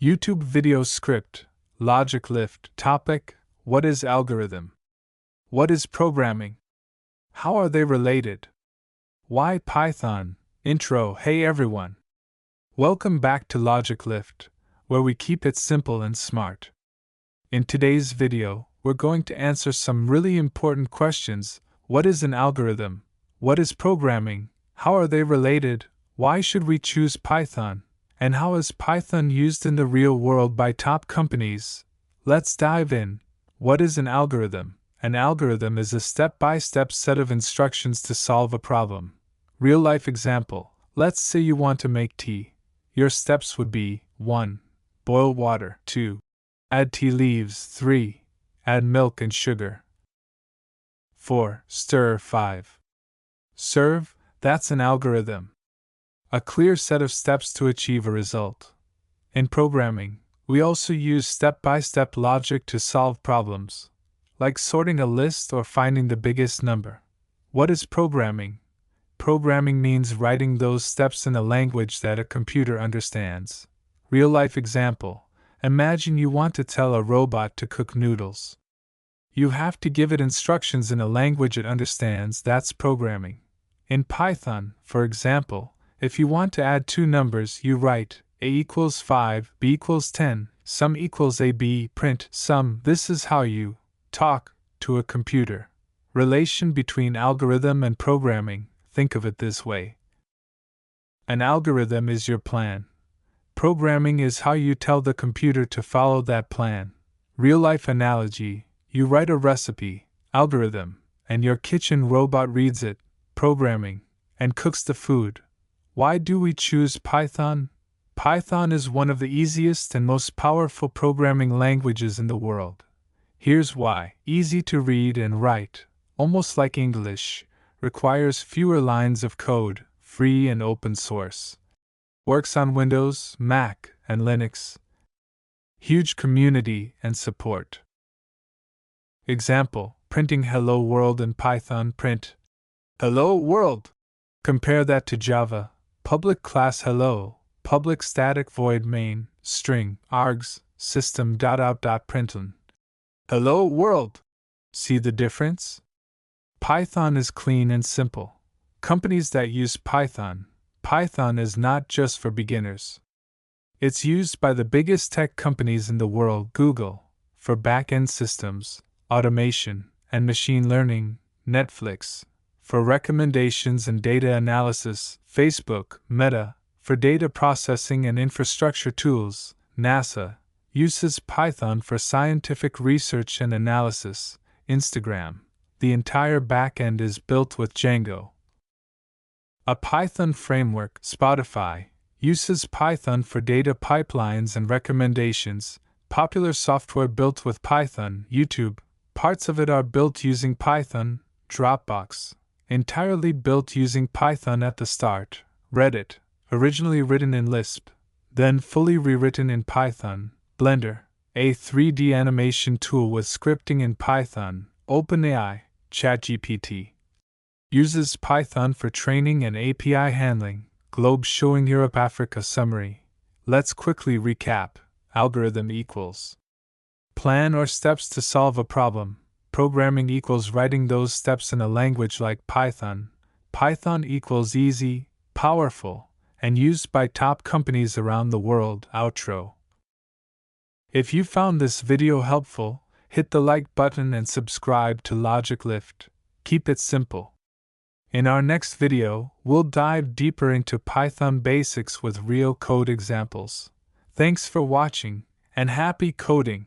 YouTube video script, LogicLyft. Topic: What is algorithm? What is programming? How are they related? Why Python? Intro. Hey everyone! Welcome back to LogicLyft, where we keep it simple and smart. In today's video, we're going to answer some really important questions. What is an algorithm? What is programming? How are they related? Why should we choose Python? And how is Python used in the real world by top companies? Let's dive in. What is an algorithm? An algorithm is a step-by-step set of instructions to solve a problem. Real-life example. Let's say you want to make tea. Your steps would be 1. Boil water. 2. Add tea leaves. 3. Add milk and sugar. 4. Stir. 5. Serve. That's an algorithm. A clear set of steps to achieve a result. In programming, we also use step-by-step logic to solve problems, like sorting a list or finding the biggest number. What is programming? Programming means writing those steps in a language that a computer understands. Real-life example. Imagine you want to tell a robot to cook noodles. You have to give it instructions in a language it understands. That's programming. In Python, for example, if you want to add two numbers, you write a equals 5, b equals 10, sum equals ab, print sum. This is how you talk to a computer. Relation between algorithm and programming. Think of it this way. An algorithm is your plan. Programming is how you tell the computer to follow that plan. Real-life analogy. You write a recipe, algorithm, and your kitchen robot reads it, programming, and cooks the food. Why do we choose Python? Python is one of the easiest and most powerful programming languages in the world. Here's why. Easy to read and write, almost like English, requires fewer lines of code, free and open source. Works on Windows, Mac, and Linux. Huge community and support. Example, printing Hello World in Python. Print Hello World. Compare that to Java. Public class hello, public static void main, string, args, system.out.println. Hello world! See the difference? Python is clean and simple. Companies that use Python is not just for beginners. It's used by the biggest tech companies in the world. Google, for back-end systems, automation, and machine learning. Netflix, for recommendations and data analysis. Facebook, Meta, for data processing and infrastructure tools. NASA uses Python for scientific research and analysis. Instagram, the entire backend is built with Django. A Python framework. Spotify uses Python for data pipelines and recommendations. Popular software built with Python. YouTube, parts of it are built using Python. Dropbox, entirely built using Python at the start. Reddit, originally written in Lisp, then fully rewritten in Python. Blender, a 3D animation tool with scripting in Python. OpenAI, ChatGPT, uses Python for training and API handling. Globe showing Europe Africa summary. Let's quickly recap. Algorithm equals plan or steps to solve a problem. Programming equals writing those steps in a language like Python. Python equals easy, powerful, and used by top companies around the world. Outro. If you found this video helpful, hit the like button and subscribe to LogicLyft. Keep it simple. In our next video, we'll dive deeper into Python basics with real code examples. Thanks for watching, and happy coding!